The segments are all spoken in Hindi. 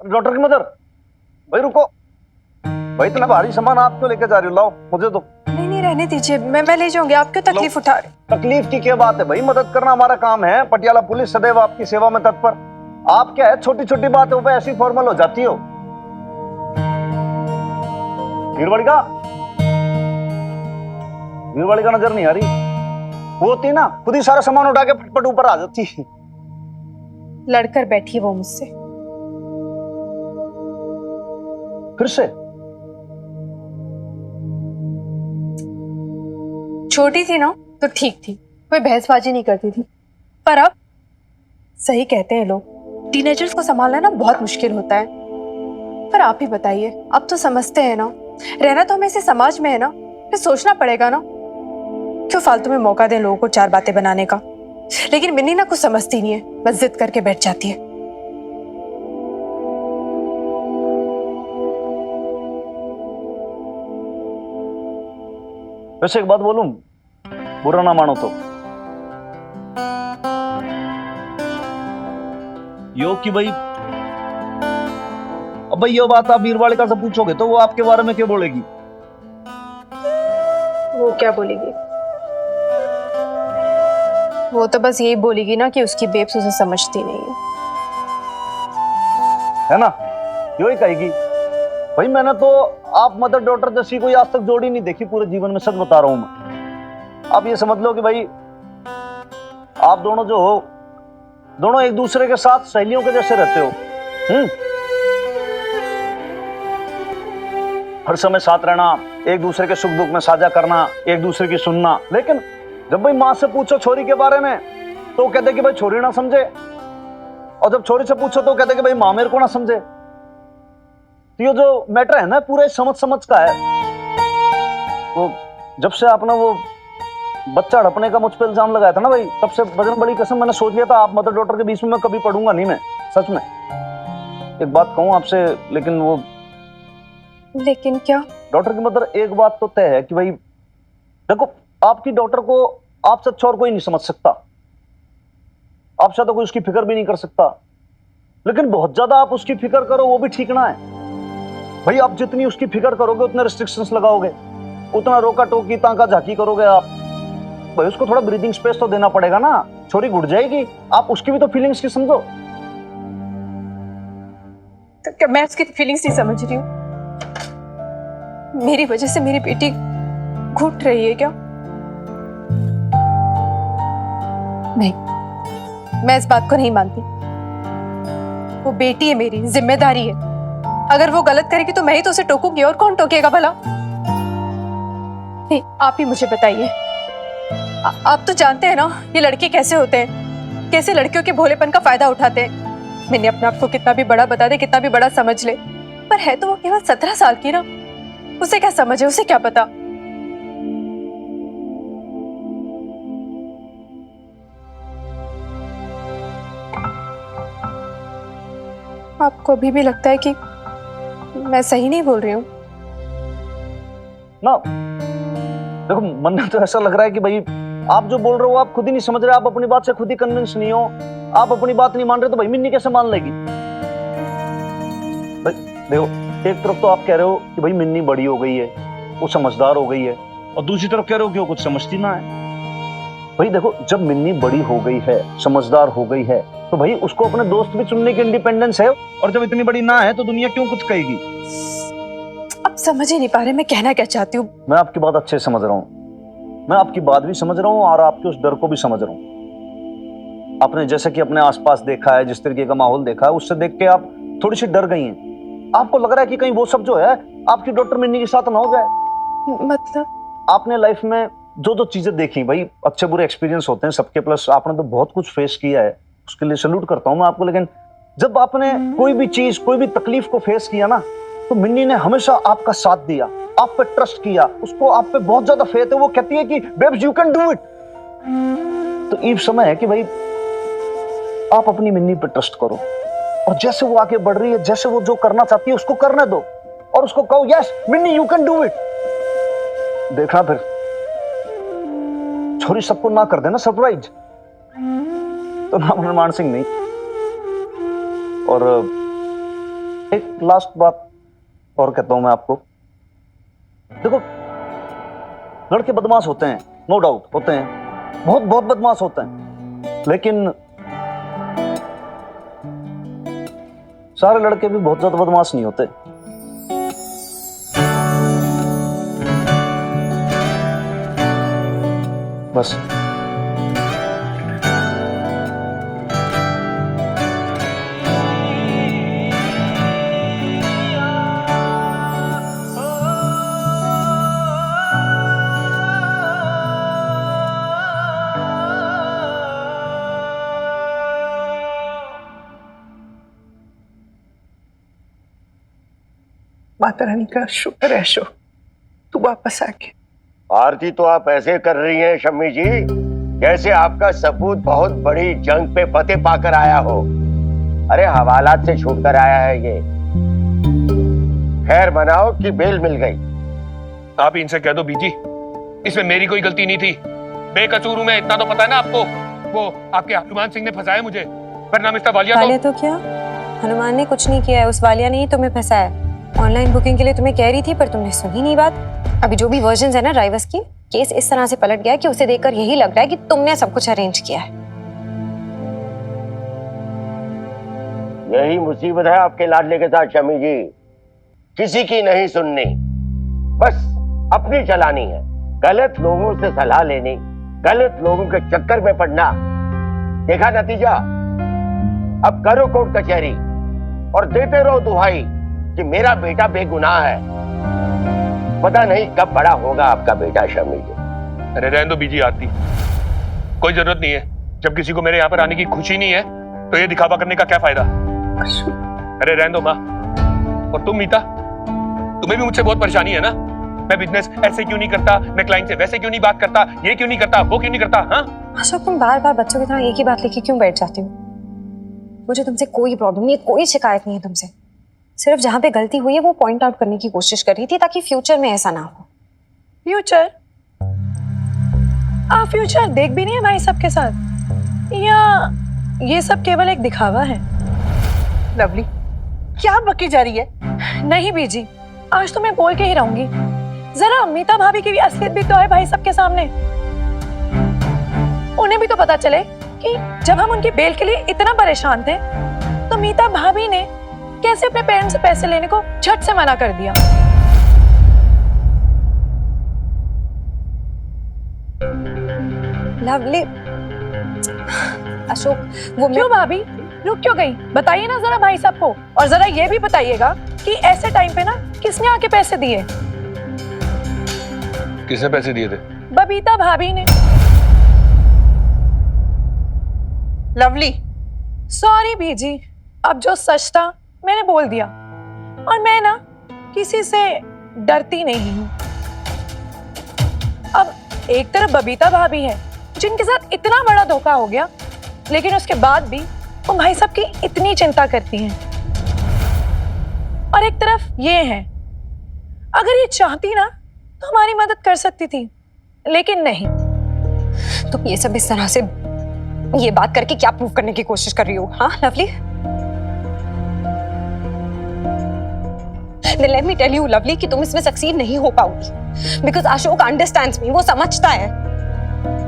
डॉक्टर की मदर। भाई रुको, भाई इतना भारी सामान आप क्यों लेके जा रही हो? लाओ मुझे दो। नहीं नहीं रहने दीजिए, मैं ले जाऊंगी। आप क्यों तकलीफ उठा रहे? तकलीफ की क्या बात है भाई, मदद करना हमारा काम है। पटियाला पुलिस सदैव आपकी सेवा में तत्पर। आप क्या है, छोटी छोटी बातों पे ऐसी फॉर्मल हो जाती हो। वीरवाड़ी का नजर नहीं आ रही? वो होती ना, खुद ही सारा सामान उठा के फटफट ऊपर आ जाती। लड़कर बैठी वो मुझसे। फिर से? छोटी थी ना तो ठीक थी, कोई बहसबाजी नहीं करती थी। पर अब सही कहते हैं लोग, टीनेजर्स को संभालना ना बहुत मुश्किल होता है। पर आप ही बताइए, अब तो समझते हैं ना, रहना तो हमें इसे समाज में है ना, फिर सोचना पड़ेगा ना। क्यों फालतू में मौका दें लोगों को चार बातें बनाने का। लेकिन मिन्नी ना कुछ समझती नहीं है, बस जिद करके बैठ जाती है। वैसे एक बात बोलूं, बुरा ना मानो तो, यो कि भाई, अब भाई ये बात आप वीरवालिका से पूछोगे तो वो आपके बारे में क्या बोलेगी? वो क्या बोलेगी? वो तो बस यही बोलेगी ना कि उसकी बेब्स उसे समझती नहीं है ना, यो ही कहेगी। भाई मैंने तो आप मदर डॉटर जैसी कोई आज तक जोड़ी नहीं देखी पूरे जीवन में, सच बता रहा हूं मैं। आप ये समझ लो कि भाई आप दोनों जो हो, दोनों एक दूसरे के साथ सहेलियों के जैसे रहते हो। हर समय साथ रहना, एक दूसरे के सुख दुख में साझा करना, एक दूसरे की सुनना। लेकिन जब भाई माँ से पूछो छोरी के बारे में तो कहते कि भाई छोरी ना समझे, और जब छोरी से पूछो तो कहते कि भाई माँ मेरे को ना समझे। तो ये जो मैटर है ना, पूरे समझ समझ का है। वो जब से आपने वो बच्चा हड़पने का मुझ पर इल्जाम लगाया था ना भाई, तब से बजरंग बली कसम मैंने सोच लिया था आप मदर डॉटर के बीच में मैं कभी पढ़ूंगा नहीं। मैं सच में एक बात कहूं आपसे, लेकिन वो लेकिन क्या? डॉटर की मदर, एक बात तो तय है कि भाई देखो, आपकी डॉटर को आपसे अच्छा और कोई नहीं समझ सकता, आपसे तो कोई उसकी फिक्र भी नहीं कर सकता। लेकिन बहुत ज्यादा आप उसकी फिक्र करो वो भी ठीक ना है भाई। आप जितनी उसकी फिक्र करोगे उतने रिस्ट्रिक्शंस लगाओगे, उतना रोका टोकी ताका झाकी करोगे आप। भाई उसको थोड़ा ब्रीदिंग स्पेस तो देना पड़ेगा ना, छोरी घुट जाएगी। आप उसकी भी तो फीलिंग्स की समझो। तो क्या मैं उसकी फीलिंग्स नहीं समझ रही हूँ? मेरी वजह से मेरी बेटी घुट रही है क्या? नहीं, मैं इस बात को नहीं मानती। वो बेटी है मेरी, जिम्मेदारी है। अगर वो गलत करेगी तो मैं ही तो उसे टोकूंगी, और कौन टोकेगा भला? नहीं, आप ही मुझे बताइए। आप तो जानते हैं ना ये लड़के कैसे होते हैं, कैसे लड़कियों के भोलेपन का फायदा उठाते हैं। मैंने अपने आप को कितना भी बड़ा बता दे, कितना भी बड़ा समझ ले, पर है तो वो केवल 17 साल की ना। उसे क्या समझ है, उसे क्या पता। आपको अभी भी लगता है कि मैं सही नहीं बोल रही हूँ ना? देखो मन में तो ऐसा लग रहा है कि भाई आप जो बोल रहे हो आप खुद ही नहीं समझ रहे, आप अपनी बात से खुद ही कन्विंस नहीं हो, आप अपनी बात नहीं मान रहे, तो भाई मिन्नी कैसे मान लेगी? भाई देखो, एक तरफ तो आप कह रहे हो कि भाई मिन्नी बड़ी हो गई है, वो समझदार हो गई है, और दूसरी तरफ कह रहे हो कि वो कुछ समझती ना है। भाई देखो, जब मिन्नी बड़ी हो गई है, समझदार हो गई है, तो भाई उसको अपने दोस्त भी चुनने की इंडिपेंडेंस है। और जब इतनी बड़ी ना है तो दुनिया क्यों कुछ कहेगी? अब समझ ही नहीं पा रहे मैं कहना क्या चाहती हूँ। मैं आपकी बात अच्छे से समझ रहा हूँ, मैं आपकी बात भी समझ रहा हूँ और आपके उस डर को भी समझ रहा हूँ। आपने जैसे कि अपने आसपास देखा है, जिस तरीके का माहौल देखा है, उससे देख के आप थोड़ी सी डर गई हैं। आपको लग रहा है कि कहीं वो सब जो है आपकी डॉक्टर मिन्नी के साथ ना हो जाए। मतलब आपने लाइफ में जो जो चीजें देखी, भाई अच्छे बुरे एक्सपीरियंस होते हैं सबके, प्लस आपने तो बहुत कुछ फेस किया है, उसके लिए सैल्यूट करता हूं मैं आपको। लेकिन जब आपने कोई भी चीज, कोई भी तकलीफ को फेस किया ना, तो मिन्नी ने हमेशा आपका साथ दिया, आप पे ट्रस्ट किया, उसको आप पे बहुत ज्यादा फेथ है। वो कहती है कि babes you can do it. तो ये समय है कि भाई आप अपनी मिन्नी पे ट्रस्ट करो, और जैसे वो आगे बढ़ रही है, जैसे वो जो करना चाहती है उसको करने दो, और उसको कहो yes Minni you can do it. देखना फिर छोरी सबको ना कर देना सरप्राइज, तो नाम हनुमान सिंह नहीं। और एक लास्ट बात और कहता हूं मैं आपको, देखो लड़के बदमाश होते हैं, नो डाउट होते हैं, बहुत बहुत बदमाश होते हैं, लेकिन सारे लड़के भी बहुत ज्यादा बदमाश नहीं होते। बस माता रानी का शुक्र है अशोक, तू वापस आ गया। आरती तो आप ऐसे कर रही हैं शम्मी जी जैसे आपका सपूत बहुत बड़ी जंग पे फतेह पाकर आया हो। अरे हवालात से छूट कर आया है ये। खैर मनाओ कि बेल मिल गई। आप इनसे कह दो बीजी, इसमें मेरी कोई गलती नहीं थी, बेकसूर हूं मैं, इतना तो पता है ना आपको। वो आपके हनुमान सिंह ने फंसाया मुझे, वरना मिस्टर वालिया तो क्या हनुमान ने कुछ नहीं किया है, उस वालिया ने ही तुम्हें फंसाया। ऑनलाइन बुकिंग के लिए तुम्हें कह रही थी पर तुमने सुनी नहीं बात। अभी जो भी वर्जन है ना ड्राइवर्स की, केस इस तरह से पलट गया कि उसे देखकर यही लग रहा है कि तुमने सब कुछ अरेंज किया है। यही मुसीबत है आपके लाडले के साथ शम्मी जी, किसी की नहीं सुननी, बस अपनी चलानी है। गलत लोगों से सलाह लेनी, गलत लोगों के चक्कर में पड़ना, देखा नतीजा। अब करो कोर्ट कचहरी और देते रहो दुहाई कि मेरा बेटा बेगुनाह है। पता नहीं कब बड़ा होगा आपका बेटा शम्मी जी। अरे रहने दो बीजी, आती कोई जरूरत नहीं है। जब किसी को मेरे यहाँ पर आने की खुशी नहीं है तो ये दिखावा करने का क्या फायदा। अरे रहने दो माँ। और तुम मीता, तुम्हें भी मुझसे बहुत परेशानी है ना। मैं बिजनेस ऐसे क्यों नहीं करता, मैं क्लाइंट से वैसे क्यों नहीं बात करता, ये क्यों नहीं करता, वो क्यों नहीं करता। हाँ अशोक, तुम बार बार बच्चों की तरह एक ही बात लेके क्यों बैठ जाते हो? मुझे तुमसे कोई प्रॉब्लम नहीं है, कोई शिकायत नहीं है तुमसे। सिर्फ जहां पे गलती हुई है वो पॉइंट आउट करने की कोशिश कर रही थी ताकि फ्यूचर में ऐसा ना हो। फ्यूचर? आप फ्यूचर देख भी नहीं है भाई सबके साथ, या ये सब केवल एक दिखावा है? लवली, क्या बकी जा रही है? नहीं बीजी, आज तो मैं बोल के ही रहूंगी। जरा अमिता भाभी की भी असलियत भी तो है भाई सबके सामने। उन्हें भी तो पता चले कि जब हम उनकी बेल के लिए इतना परेशान थे तो मीता भाभी ने कैसे अपने पेरेंट्स से पैसे लेने को झट से मना कर दिया। लवली, अशोक वो क्यों भाभी रुक क्यों गई? बताइए ना जरा भाई साहब को, और जरा ये भी बताइएगा कि ऐसे टाइम पे ना किसने आके पैसे दिए? किसने पैसे दिए थे? बबीता भाभी ने। लवली, सॉरी बीजी, अब जो सच था मैंने बोल दिया, और मैं ना किसी से डरती नहीं हूं। अब एक तरफ बबीता भाभी है जिनके साथ इतना बड़ा धोखा हो गया, लेकिन उसके बाद भी वो भाई साहब की इतनी चिंता करती हैं, और एक तरफ ये है, अगर ये चाहती ना तो हमारी मदद कर सकती थी, लेकिन नहीं। तुम ये सब इस तरह से ये बात करके क्या प्रूव करने की कोशिश कर रही हो? हाँ lovely, Then let me tell you, lovely, कि तुम इसमें सक्सीड नहीं हो पाओगी, बिकॉज अशोक अंडरस्टैंड्स मी, वो समझता है।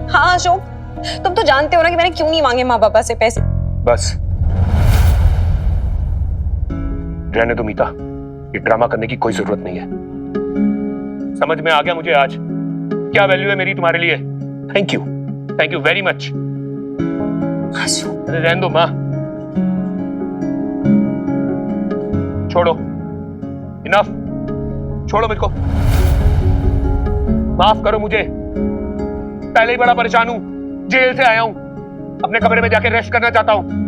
हाँ अशोक, तुम तो जानते हो ना कि मैंने क्यों नहीं मांगे माँ पापा से पैसे। बस रहने दो मीता, ये ड्रामा करने की कोई जरूरत नहीं है। समझ में आ गया मुझे आज क्या वैल्यू है मेरी तुम्हारे लिए। Thank you very much. अरे रहने दो माँ, छोड़ो, इनफ, छोड़ो मेरे को, माफ करो मुझे। पहले ही बड़ा परेशान हूं, जेल से आया हूं, अपने कमरे में जाके रेस्ट करना चाहता हूं।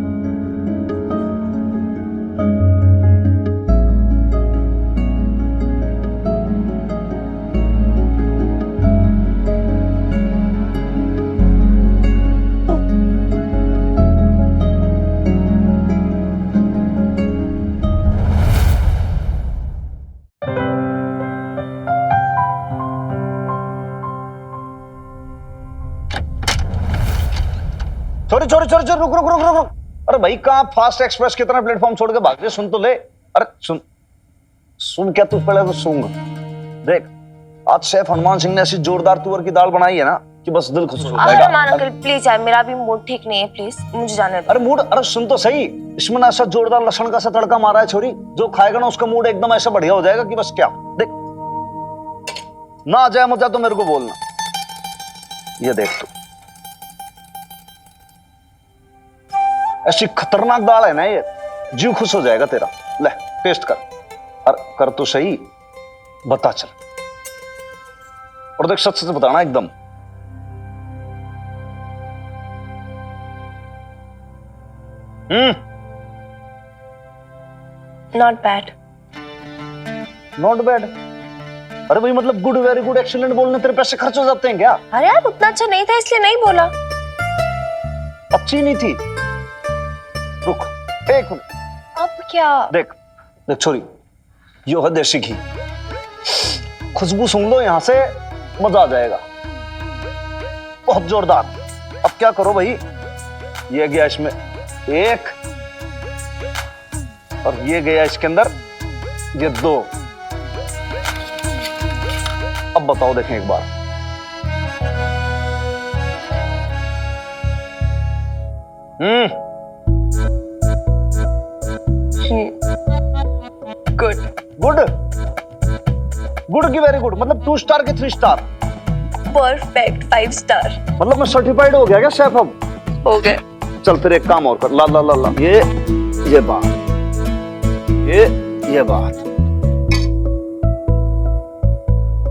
रुक। अरे भाई कहाँ फास्ट एक्सप्रेस की तरह प्लेटफॉर्म छोड़ के भाग रहे, सुन तो ले। अरे सुन सुन क्या, तू पहले तो सुन। देख आज शेफ हनुमान सिंह ने ऐसी जोरदार तुअर की दाल बनाई है ना कि बस दिल खुश हो जाएगा। हनुमान अंकल प्लीज यार, मेरा भी मूड ठीक नहीं है, प्लीज मुझे जाने दो। अरे मूड, अरे सुन तो सही, इसमें ना ऐसा जोरदार लहसुन का सा तड़का मारा है छोरी, जो खाएगा ना उसका मूड एकदम ऐसा बढ़िया हो जाएगा कि बस क्या। देख ना आ जाए मजा तो मेरे को बोलना। ये देख तू, ऐसी खतरनाक दाल है ना ये, जीव खुश हो जाएगा तेरा। ले टेस्ट कर, अरे कर तो सही, बता चल। और देख सच से बताना एकदम। Not bad. Not bad? अरे भाई मतलब गुड, वेरी गुड, एक्सीलेंट बोलने तेरे पैसे खर्च हो जाते हैं क्या? अरे यार उतना अच्छा नहीं था इसलिए नहीं बोला। अच्छी नहीं थी? रुक एक मिनट, अब क्या? देख देख छोरी, यो है देसी घी, खुशबू सुन लो यहां से, मजा आ जाएगा, बहुत जोरदार। अब क्या करो भाई, ये गया इसमें एक, और ये गया इसके अंदर ये दो। अब बताओ, देखें एक बार। गुड। गुड? गुड की वेरी गुड, मतलब 2 स्टार के 3 स्टार? Perfect 5 star. मतलब मैं सर्टिफाइड हो गया क्या शेफ अब? हो गए। चल फिर एक काम और कर, ला ला ला ला, ये बात, ये बात,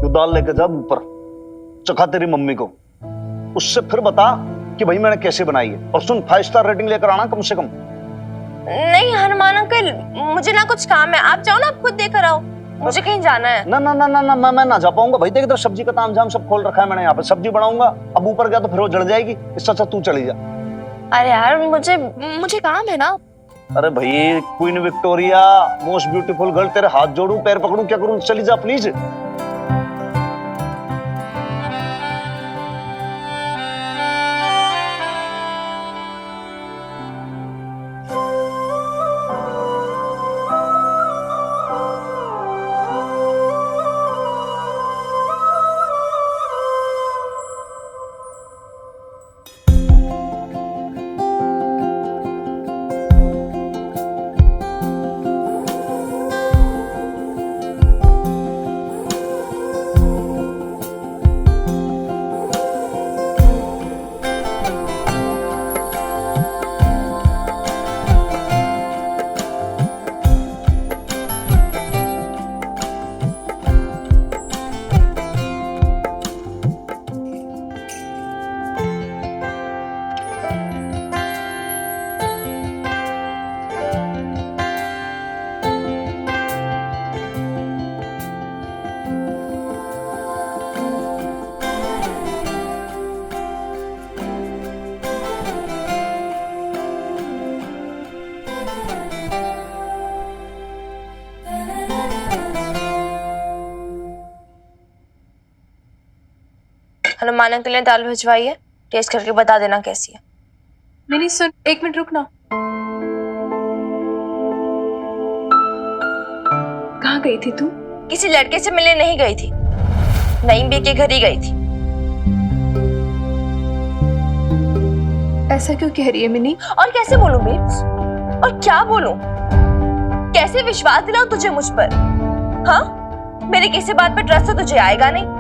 तू दाल लेके जा ऊपर, चखा तेरी मम्मी को, उससे फिर बता कि भाई मैंने कैसे बनाई है। और सुन 5 स्टार रेटिंग लेकर आना कम से कम। नहीं हनुमान अंकल, मुझे ना कुछ काम है, आप जाओ ना, आप खुद देकर आओ, मुझे कहीं जाना है। ना ना ना ना ना, मैं ना जा पाऊंगा भाई, देख इधर सब्जी का तामझाम सब खोल रखा है मैंने, यहाँ पे सब्जी बनाऊंगा, अब ऊपर गया तो फिर वो जल जाएगी, इससे अच्छा तू चली जा। अरे यार मुझे काम है ना। अरे भाई queen Victoria, most beautiful girl, तेरे हाथ जोड़ू पैर पकड़ू क्या करूं, चली जा प्लीज। हनुमान अंकल ने दाल भिजवाई है, टेस्ट करके बता देना कैसी है। नहीं सुन, एक मिनट रुक ना। कहाँ गई थी तू? किसी लड़के से मिलने नहीं गई थी, नईम बी के घर ही गई थी। ऐसा क्यों कह रही है मिनी? और कैसे बोलूं बेब्स, और क्या बोलूं, कैसे विश्वास दिलाऊं तुझे मुझ पर? हाँ, मेरे किसी बात पर ट्रस्ट तो तुझे आएगा नहीं।